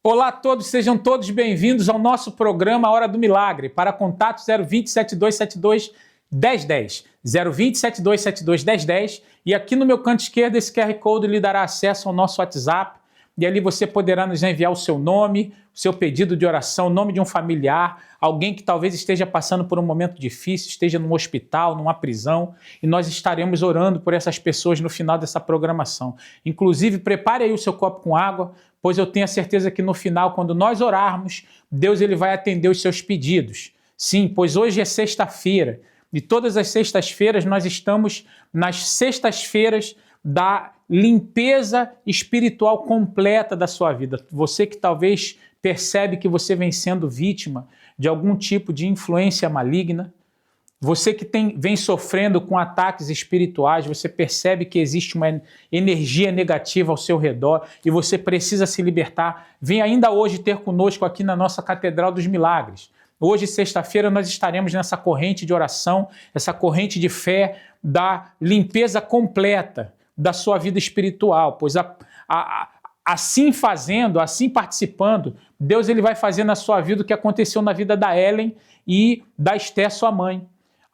Olá a todos, sejam todos bem-vindos ao nosso programa Hora do Milagre. Para contato 020 7272 1010, 020 7272 1010, e aqui no meu canto esquerdo esse QR Code lhe dará acesso ao nosso WhatsApp, e ali você poderá nos enviar o seu nome, o seu pedido de oração, o nome de um familiar, alguém que talvez esteja passando por um momento difícil, esteja num hospital, numa prisão, e nós estaremos orando por essas pessoas no final dessa programação. Inclusive, prepare aí o seu copo com água, pois eu tenho a certeza que no final, quando nós orarmos, Deus ele vai atender os seus pedidos. Sim, pois hoje é sexta-feira, e todas as sextas-feiras nós estamos nas sextas-feiras da limpeza espiritual completa da sua vida. Você que talvez percebe que você vem sendo vítima de algum tipo de influência maligna, você que vem sofrendo com ataques espirituais, você percebe que existe uma energia negativa ao seu redor e você precisa se libertar, vem ainda hoje ter conosco aqui na nossa Catedral dos Milagres. Hoje, sexta-feira, nós estaremos nessa corrente de oração, essa corrente de fé da limpeza completa da sua vida espiritual, pois assim fazendo, assim participando, Deus ele vai fazer na sua vida o que aconteceu na vida da Ellen e da Esté, sua mãe.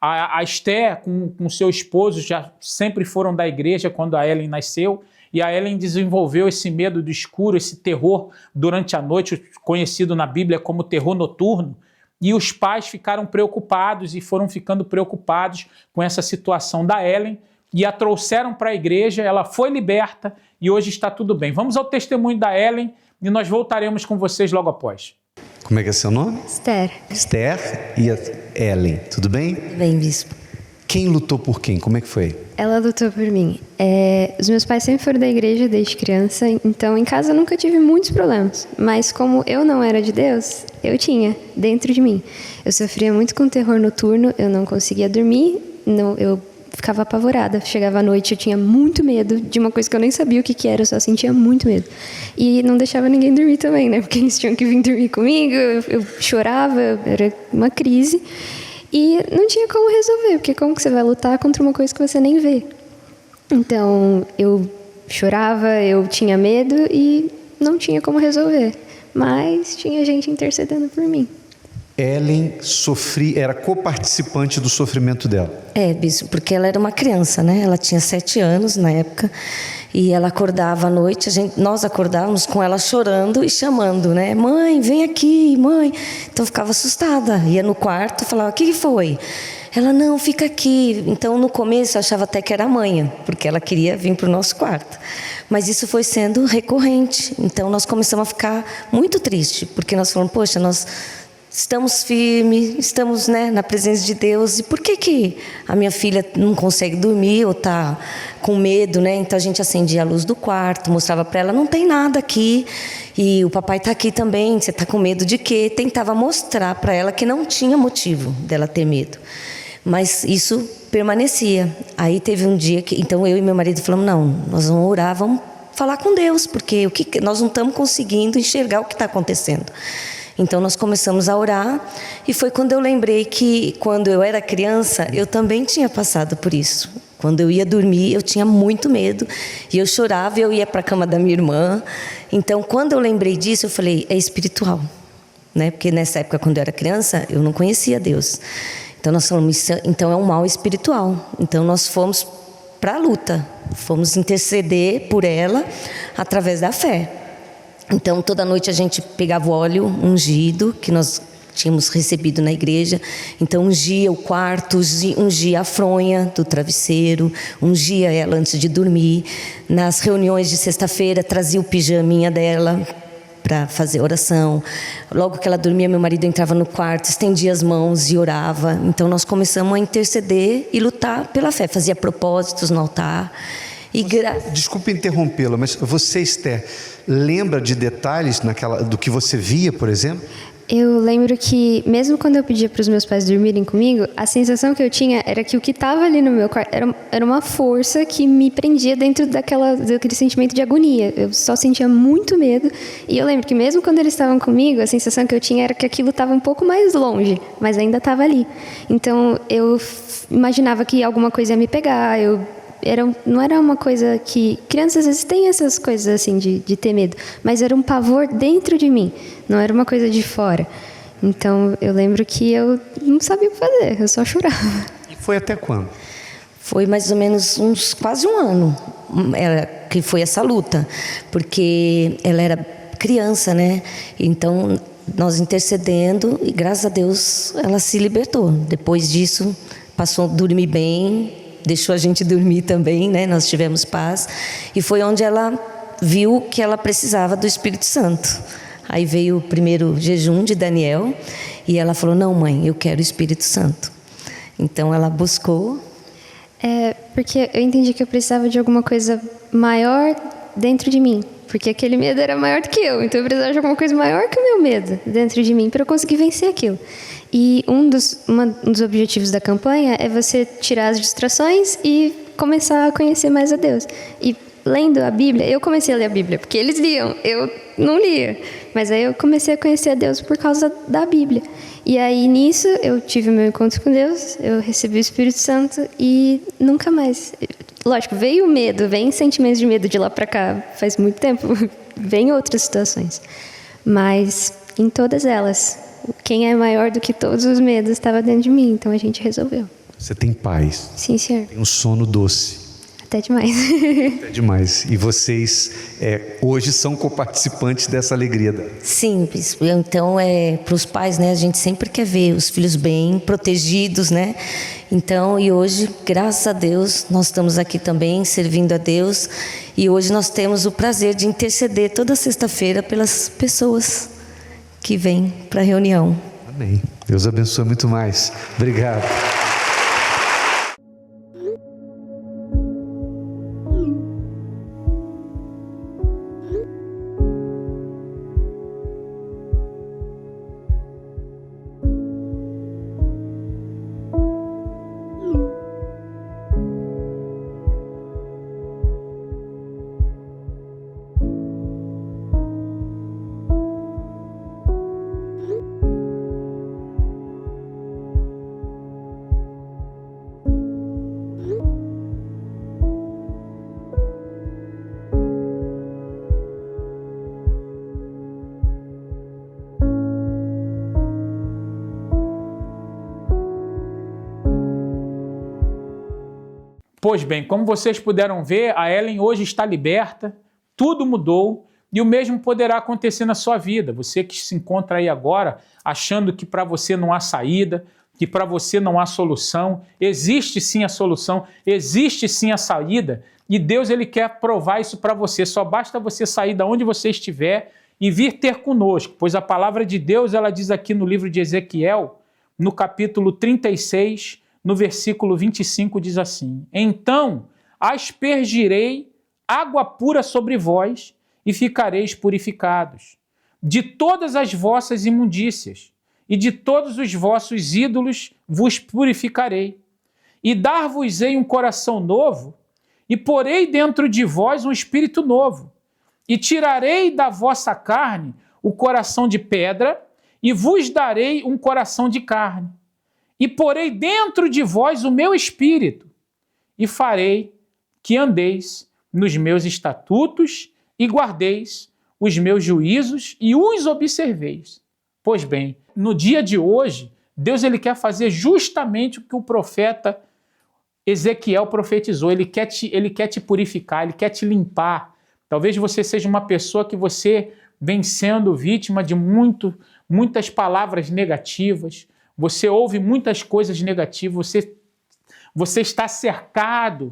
A Esté, com seu esposo, já sempre foram da igreja quando a Ellen nasceu, e a Ellen desenvolveu esse medo do escuro, esse terror durante a noite, conhecido na Bíblia como terror noturno, e os pais ficaram preocupados e foram ficando preocupados com essa situação da Ellen, e a trouxeram para a igreja, ela foi liberta e hoje está tudo bem. Vamos ao testemunho da Ellen e nós voltaremos com vocês logo após. Como é que é seu nome? Esther. Esther e a Ellen, tudo bem? Tudo bem, bispo. Quem lutou por quem? Como é que foi? Ela lutou por mim. Os meus pais sempre foram da igreja desde criança, então em casa eu nunca tive muitos problemas. Mas como eu não era de Deus, eu tinha dentro de mim. Eu sofria muito com terror noturno, eu não conseguia dormir, eu ficava apavorada. Chegava à noite, eu tinha muito medo de uma coisa que eu nem sabia o que era, eu só sentia muito medo. E não deixava ninguém dormir também, né? Porque eles tinham que vir dormir comigo, eu chorava, era uma crise. E não tinha como resolver, porque como que você vai lutar contra uma coisa que você nem vê? Então, eu chorava, eu tinha medo e não tinha como resolver. Mas tinha gente intercedendo por mim. Ellen era coparticipante do sofrimento dela. Bispo, porque ela era uma criança, né? Ela tinha 7 anos na época e ela acordava à noite, nós acordávamos com ela chorando e chamando, né? Mãe, vem aqui, mãe. Então eu ficava assustada, ia no quarto e falava, o que foi? Ela, não, fica aqui. Então no começo eu achava até que era a mãe, porque ela queria vir para o nosso quarto. Mas isso foi sendo recorrente, então nós começamos a ficar muito tristes, porque nós falamos, poxa, nós estamos firmes, estamos, né, na presença de Deus. E por que a minha filha não consegue dormir ou está com medo, né? Então a gente acendia a luz do quarto, mostrava para ela, não tem nada aqui. E o papai está aqui também, você está com medo de quê? Tentava mostrar para ela que não tinha motivo dela ter medo. Mas isso permanecia. Aí teve um dia que, então eu e meu marido falamos, não, nós vamos orar, vamos falar com Deus, porque nós não estamos conseguindo enxergar o que está acontecendo. Então nós começamos a orar e foi quando eu lembrei que quando eu era criança eu também tinha passado por isso. Quando eu ia dormir eu tinha muito medo e eu chorava e eu ia para a cama da minha irmã. Então quando eu lembrei disso eu falei, é espiritual, né? Porque nessa época quando eu era criança eu não conhecia Deus. Então nós falamos, então é um mal espiritual. Então nós fomos para a luta, fomos interceder por ela através da fé. Então, toda noite a gente pegava o óleo ungido, que nós tínhamos recebido na igreja. Então, ungia o quarto, ungia a fronha do travesseiro, ungia ela antes de dormir. Nas reuniões de sexta-feira, trazia o pijaminha dela para fazer oração. Logo que ela dormia, meu marido entrava no quarto, estendia as mãos e orava. Então, nós começamos a interceder e lutar pela fé. Fazia propósitos no altar. Desculpe interrompê-la, mas você, Esther, lembra de detalhes do que você via, por exemplo? Eu lembro que, mesmo quando eu pedia para os meus pais dormirem comigo, a sensação que eu tinha era que o que estava ali no meu quarto era uma força que me prendia dentro daquele sentimento de agonia. Eu só sentia muito medo. E eu lembro que, mesmo quando eles estavam comigo, a sensação que eu tinha era que aquilo estava um pouco mais longe, mas ainda estava ali. Então, eu imaginava que alguma coisa ia me pegar, eu Não era uma coisa que... Crianças às vezes têm essas coisas assim de ter medo, mas era um pavor dentro de mim, não era uma coisa de fora. Então eu lembro que eu não sabia o que fazer, eu só chorava. E foi até quando? Foi mais ou menos quase um ano que foi essa luta, porque ela era criança, né? Então nós intercedendo e graças a Deus ela se libertou. Depois disso passou a dormir bem, deixou a gente dormir também, né? Nós tivemos paz e foi onde ela viu que ela precisava do Espírito Santo. Aí veio o primeiro jejum de Daniel e ela falou: não, mãe, eu quero o Espírito Santo. Então ela buscou. Porque eu entendi que eu precisava de alguma coisa maior dentro de mim, porque aquele medo era maior do que eu, então eu precisava de alguma coisa maior que o meu medo dentro de mim para eu conseguir vencer aquilo. E um dos objetivos da campanha é você tirar as distrações e começar a conhecer mais a Deus. E lendo a Bíblia, eu comecei a ler a Bíblia, porque eles liam, eu não lia. Mas aí eu comecei a conhecer a Deus por causa da Bíblia. E aí nisso eu tive o meu encontro com Deus, eu recebi o Espírito Santo e nunca mais. Lógico, veio o medo, vem sentimentos de medo de lá pra cá, faz muito tempo, vem outras situações. Mas em todas elas, quem é maior do que todos os medos estava dentro de mim, então a gente resolveu. Você tem paz. Sim, senhor. Tem um sono doce. Até demais. É demais. E vocês hoje são coparticipantes dessa alegria. Sim, então para os pais, né, a gente sempre quer ver os filhos bem protegidos, né? Então, e hoje, graças a Deus, nós estamos aqui também servindo a Deus e hoje nós temos o prazer de interceder toda sexta-feira pelas pessoas que vêm para a reunião. Amém. Deus abençoe muito mais. Obrigado. Pois bem, como vocês puderam ver, a Ellen hoje está liberta, tudo mudou e o mesmo poderá acontecer na sua vida. Você que se encontra aí agora achando que para você não há saída, que para você não há solução, existe sim a solução, existe sim a saída e Deus ele quer provar isso para você. Só basta você sair de onde você estiver e vir ter conosco, pois a palavra de Deus ela diz aqui no livro de Ezequiel, no capítulo 36, no versículo 25 diz assim: então aspergirei água pura sobre vós e ficareis purificados de todas as vossas imundícias e de todos os vossos ídolos vos purificarei e dar-vos-ei um coração novo e porei dentro de vós um espírito novo e tirarei da vossa carne o coração de pedra e vos darei um coração de carne. E porei dentro de vós o meu espírito, e farei que andeis nos meus estatutos e guardeis os meus juízos e os observeis. Pois bem, no dia de hoje, Deus ele quer fazer justamente o que o profeta Ezequiel profetizou. Ele quer te purificar, ele quer te limpar. Talvez você seja uma pessoa que você vem sendo vítima de muitas palavras negativas. Você ouve muitas coisas negativas, você está cercada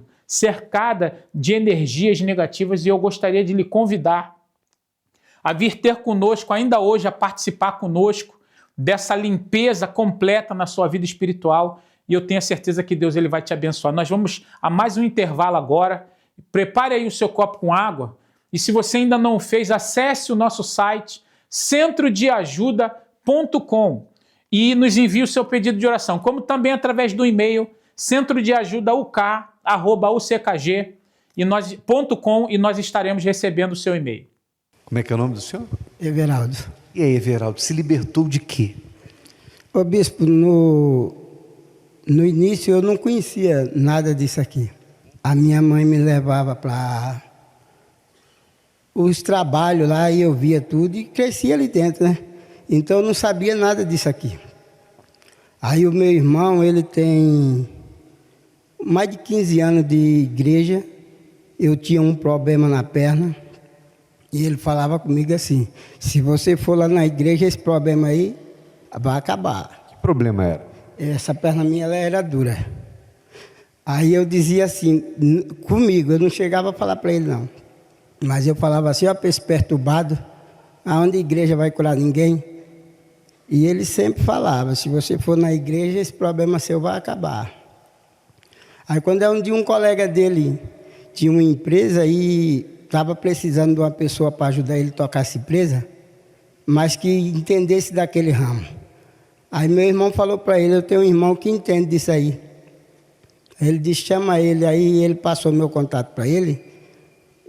de energias negativas e eu gostaria de lhe convidar a vir ter conosco, ainda hoje, a participar conosco dessa limpeza completa na sua vida espiritual e eu tenho a certeza que Deus ele vai te abençoar. Nós vamos a mais um intervalo agora, prepare aí o seu copo com água e se você ainda não fez, acesse o nosso site centrodeajuda.com e nos envie o seu pedido de oração, como também através do e-mail centrodeajudauk@uckg.com e nós estaremos recebendo o seu e-mail. Como é que é o nome do senhor? Everaldo. E aí, Everaldo, se libertou de quê? Ô bispo, no início eu não conhecia nada disso aqui. a minha mãe me levava para os trabalhos lá e eu via tudo e crescia ali dentro, né? Então eu não sabia nada disso aqui. Aí o meu irmão, ele tem mais de 15 anos de igreja. Eu tinha um problema na perna e ele falava comigo assim: se você for lá na igreja, esse problema aí vai acabar. Que problema era? Essa perna minha ela era dura. Aí eu dizia assim, comigo, eu não chegava a falar para ele não. Mas eu falava assim, ó, esse perturbado, aonde a igreja vai curar ninguém? E ele sempre falava, se você for na igreja, esse problema seu vai acabar. Aí quando um dia um colega dele tinha uma empresa e estava precisando de uma pessoa para ajudar ele a tocar essa empresa, mas que entendesse daquele ramo. Aí meu irmão falou para ele, eu tenho um irmão que entende disso aí. Ele disse, chama ele, aí ele passou meu contato para ele.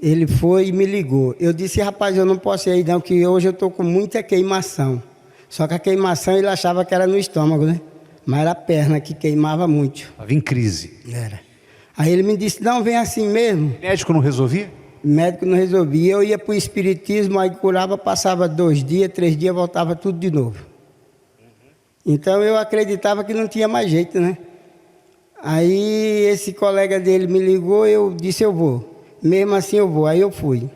Ele foi e me ligou. Eu disse, rapaz, eu não posso ir aí não, que hoje eu estou com muita queimação. Só que a queimação ele achava que era no estômago, né? Mas era a perna que queimava muito. Estava em crise. Era. Aí ele me disse, não, vem assim mesmo. O médico não resolvia? O médico não resolvia. Eu ia para o espiritismo, aí curava, passava 2 dias, 3 dias, voltava tudo de novo. Então eu acreditava que não tinha mais jeito, né? Aí esse colega dele me ligou, eu disse, eu vou. Mesmo assim eu vou. Aí eu fui.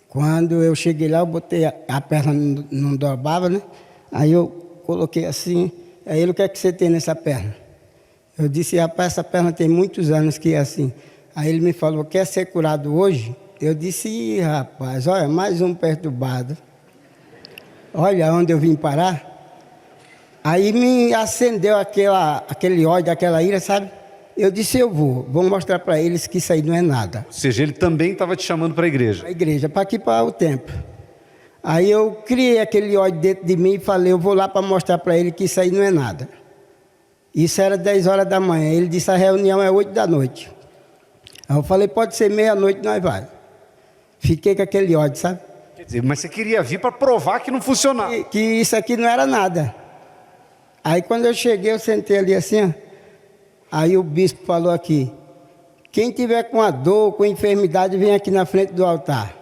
Quando eu cheguei lá, eu botei a perna, não dobrava, né? Aí eu coloquei assim. Aí ele, o que é que você tem nessa perna? Eu disse, rapaz, essa perna tem muitos anos que é assim. Aí ele me falou, quer ser curado hoje? Eu disse, rapaz, olha, mais um perturbado. Olha onde eu vim parar. Aí me acendeu aquele ódio, aquela ira, sabe? Eu disse, eu vou mostrar para eles que isso aí não é nada. Ou seja, ele também estava te chamando para a igreja. Para a igreja, para aqui para o templo. Aí eu criei aquele ódio dentro de mim e falei, eu vou lá para mostrar para ele que isso aí não é nada. Isso era 10 horas da manhã. Ele disse, a reunião é 8 da noite. Aí eu falei, pode ser meia-noite, nós vai. Fiquei com aquele ódio, sabe? Quer dizer, mas você queria vir para provar que não funcionava. Que isso aqui não era nada. Aí quando eu cheguei, eu sentei ali assim, ó. Aí o bispo falou aqui, quem tiver com a dor, com enfermidade, vem aqui na frente do altar.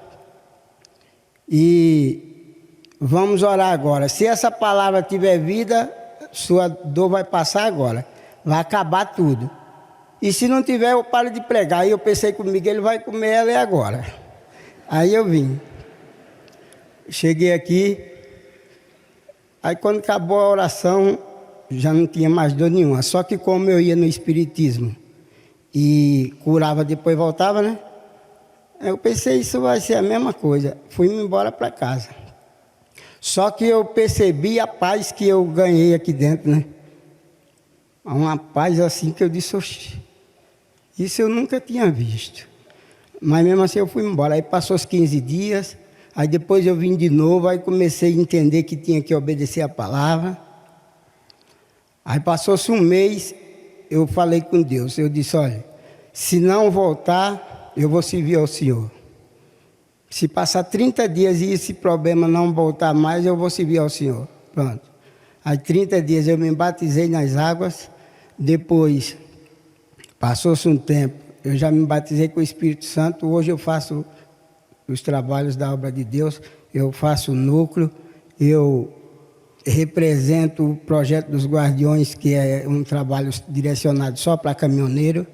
E vamos orar agora. Se essa palavra tiver vida, sua dor vai passar agora. Vai acabar tudo. E se não tiver, eu paro de pregar. Aí eu pensei comigo, ele vai comer ela e agora. Aí eu vim. Cheguei aqui. Aí quando acabou a oração, já não tinha mais dor nenhuma. Só que como eu ia no espiritismo e curava, depois voltava, né? Eu pensei, isso vai ser a mesma coisa. Fui-me embora para casa. Só que eu percebi a paz que eu ganhei aqui dentro, né? Uma paz assim que eu disse, oxi, isso eu nunca tinha visto. Mas mesmo assim eu fui embora. Aí passou os 15 dias, aí depois eu vim de novo, aí comecei a entender que tinha que obedecer a palavra. Aí passou-se um mês, eu falei com Deus, eu disse, olha, se não voltar, eu vou servir ao Senhor. Se passar 30 dias e esse problema não voltar mais, eu vou servir ao Senhor. Pronto. Aí 30 dias eu me batizei nas águas, depois passou-se um tempo, eu já me batizei com o Espírito Santo, hoje eu faço os trabalhos da obra de Deus, eu faço o núcleo, eu represento o projeto dos Guardiões, que é um trabalho direcionado só para caminhoneiro.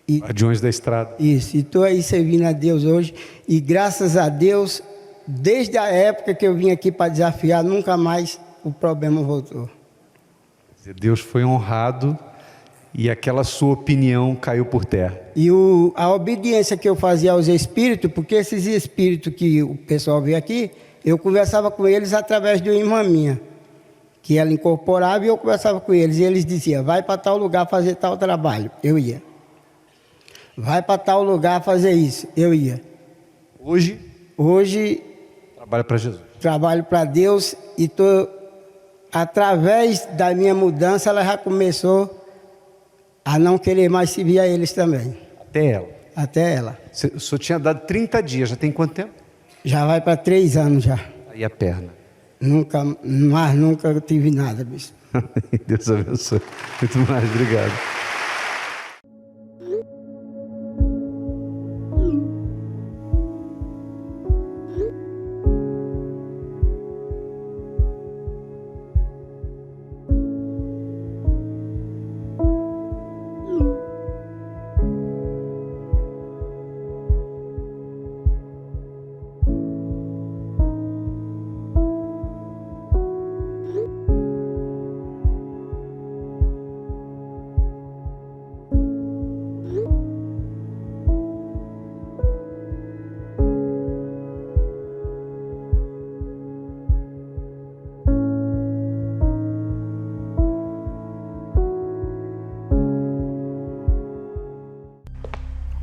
Guardiões da estrada. Isso, e estou aí servindo a Deus hoje, e graças a Deus, desde a época que eu vim aqui para desafiar, nunca mais o problema voltou. Deus foi honrado e aquela sua opinião caiu por terra. E a obediência que eu fazia aos espíritos, porque esses espíritos que o pessoal vê aqui, eu conversava com eles através de uma irmã minha, que ela incorporava e eu conversava com eles. E eles diziam, vai para tal lugar fazer tal trabalho. Eu ia. Vai para tal lugar fazer isso. Eu ia. Hoje, trabalho para Jesus. Trabalho para Deus e através da minha mudança, ela já começou a não querer mais servir a eles também. Até ela? Até ela. O senhor tinha dado 30 dias, já tem quanto tempo? Já vai para 3 anos já. E a perna? Nunca tive nada, bicho. Deus abençoe. Muito mais, obrigado.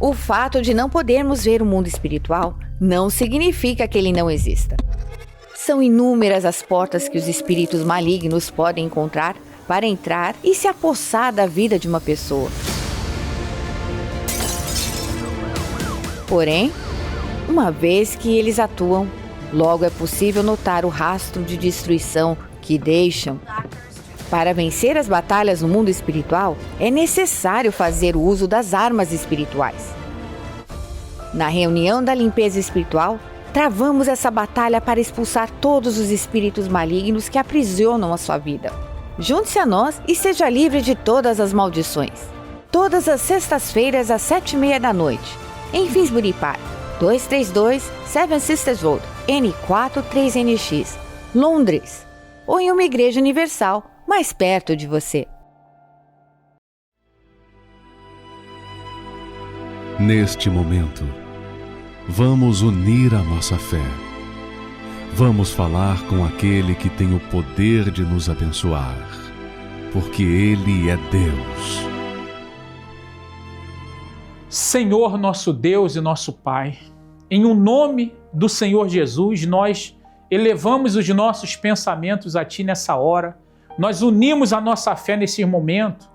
O fato de não podermos ver o mundo espiritual não significa que ele não exista. São inúmeras as portas que os espíritos malignos podem encontrar para entrar e se apossar da vida de uma pessoa. Porém, uma vez que eles atuam, logo é possível notar o rastro de destruição que deixam. Para vencer as batalhas no mundo espiritual, é necessário fazer o uso das armas espirituais. Na reunião da limpeza espiritual, travamos essa batalha para expulsar todos os espíritos malignos que aprisionam a sua vida. Junte-se a nós e seja livre de todas as maldições. Todas as sextas-feiras às 7h30 em Finsbury Park, 232 Seven Sisters Road, N4 3NX, Londres, ou em uma igreja universal mais perto de você. Neste momento, vamos unir a nossa fé. Vamos falar com aquele que tem o poder de nos abençoar, porque Ele é Deus. Senhor, nosso Deus e nosso Pai, em o nome do Senhor Jesus, nós elevamos os nossos pensamentos a Ti nessa hora. Nós unimos a nossa fé nesse momento.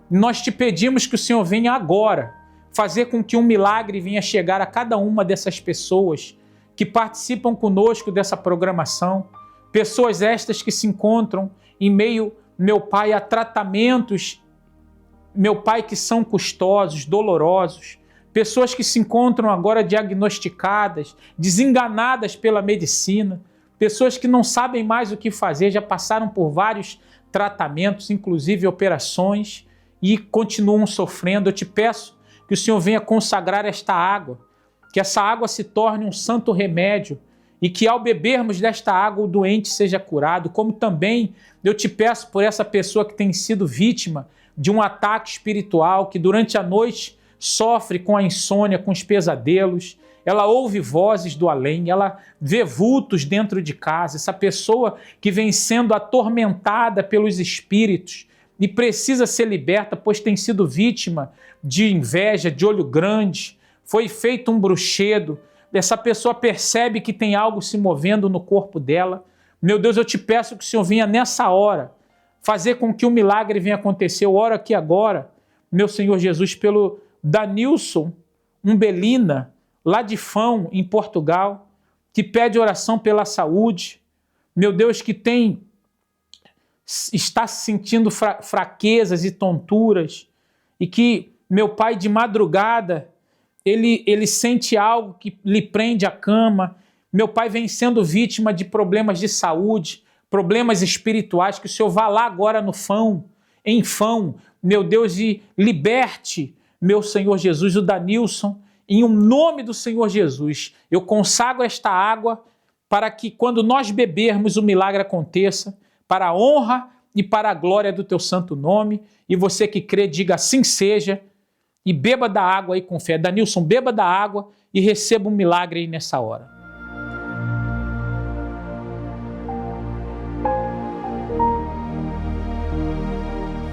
Nós te pedimos que o Senhor venha agora fazer com que um milagre venha chegar a cada uma dessas pessoas que participam conosco dessa programação. Pessoas estas que se encontram em meio, meu Pai, a tratamentos, meu Pai, que são custosos, dolorosos. Pessoas que se encontram agora diagnosticadas, desenganadas pela medicina. Pessoas que não sabem mais o que fazer, já passaram por vários tratamentos, inclusive operações, e continuam sofrendo. Eu te peço que o Senhor venha consagrar esta água, que essa água se torne um santo remédio e que ao bebermos desta água o doente seja curado, como também eu te peço por essa pessoa que tem sido vítima de um ataque espiritual, que durante a noite sofre com a insônia, com os pesadelos, ela ouve vozes do além, ela vê vultos dentro de casa, essa pessoa que vem sendo atormentada pelos espíritos e precisa ser liberta, pois tem sido vítima de inveja, de olho grande, foi feito um bruxedo, essa pessoa percebe que tem algo se movendo no corpo dela. Meu Deus, eu te peço que o Senhor venha nessa hora fazer com que o milagre venha acontecer. Eu oro aqui agora, meu Senhor Jesus, pelo Danilson Umbelina, lá de Fão, em Portugal, que pede oração pela saúde. Meu Deus, que está sentindo fraquezas e tonturas, e que, meu Pai, de madrugada, ele sente algo que lhe prende à cama. Meu Pai vem sendo vítima de problemas de saúde, problemas espirituais, que o Senhor vá lá agora no Fão, em Fão, meu Deus, e liberte, meu Senhor Jesus, o Danilson, em nome do Senhor Jesus. Eu consagro esta água para que quando nós bebermos o milagre aconteça, para a honra e para a glória do teu santo nome. E você que crê, diga assim seja, e beba da água aí com fé. Danilson, beba da água e receba um milagre aí nessa hora.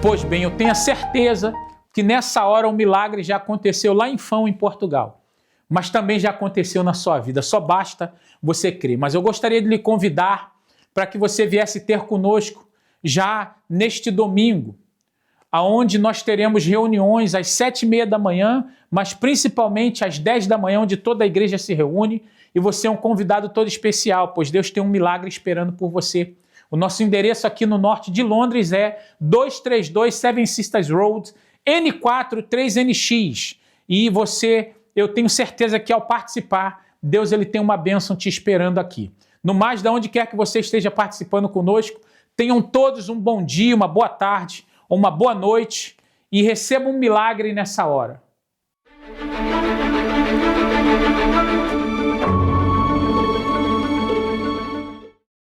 Pois bem, eu tenho a certeza que nessa hora o milagre já aconteceu lá em Fão, em Portugal. Mas também já aconteceu na sua vida, só basta você crer. Mas eu gostaria de lhe convidar para que você viesse ter conosco já neste domingo, aonde nós teremos reuniões às 7h30, mas principalmente às 10h, onde toda a igreja se reúne, e você é um convidado todo especial, pois Deus tem um milagre esperando por você. O nosso endereço aqui no norte de Londres é 232 Seven Sisters Road, N4 3NX. E você, eu tenho certeza que ao participar, Deus ele tem uma bênção te esperando aqui. No mais, de onde quer que você esteja participando conosco, tenham todos um bom dia, uma boa tarde, ou uma boa noite, e recebam um milagre nessa hora.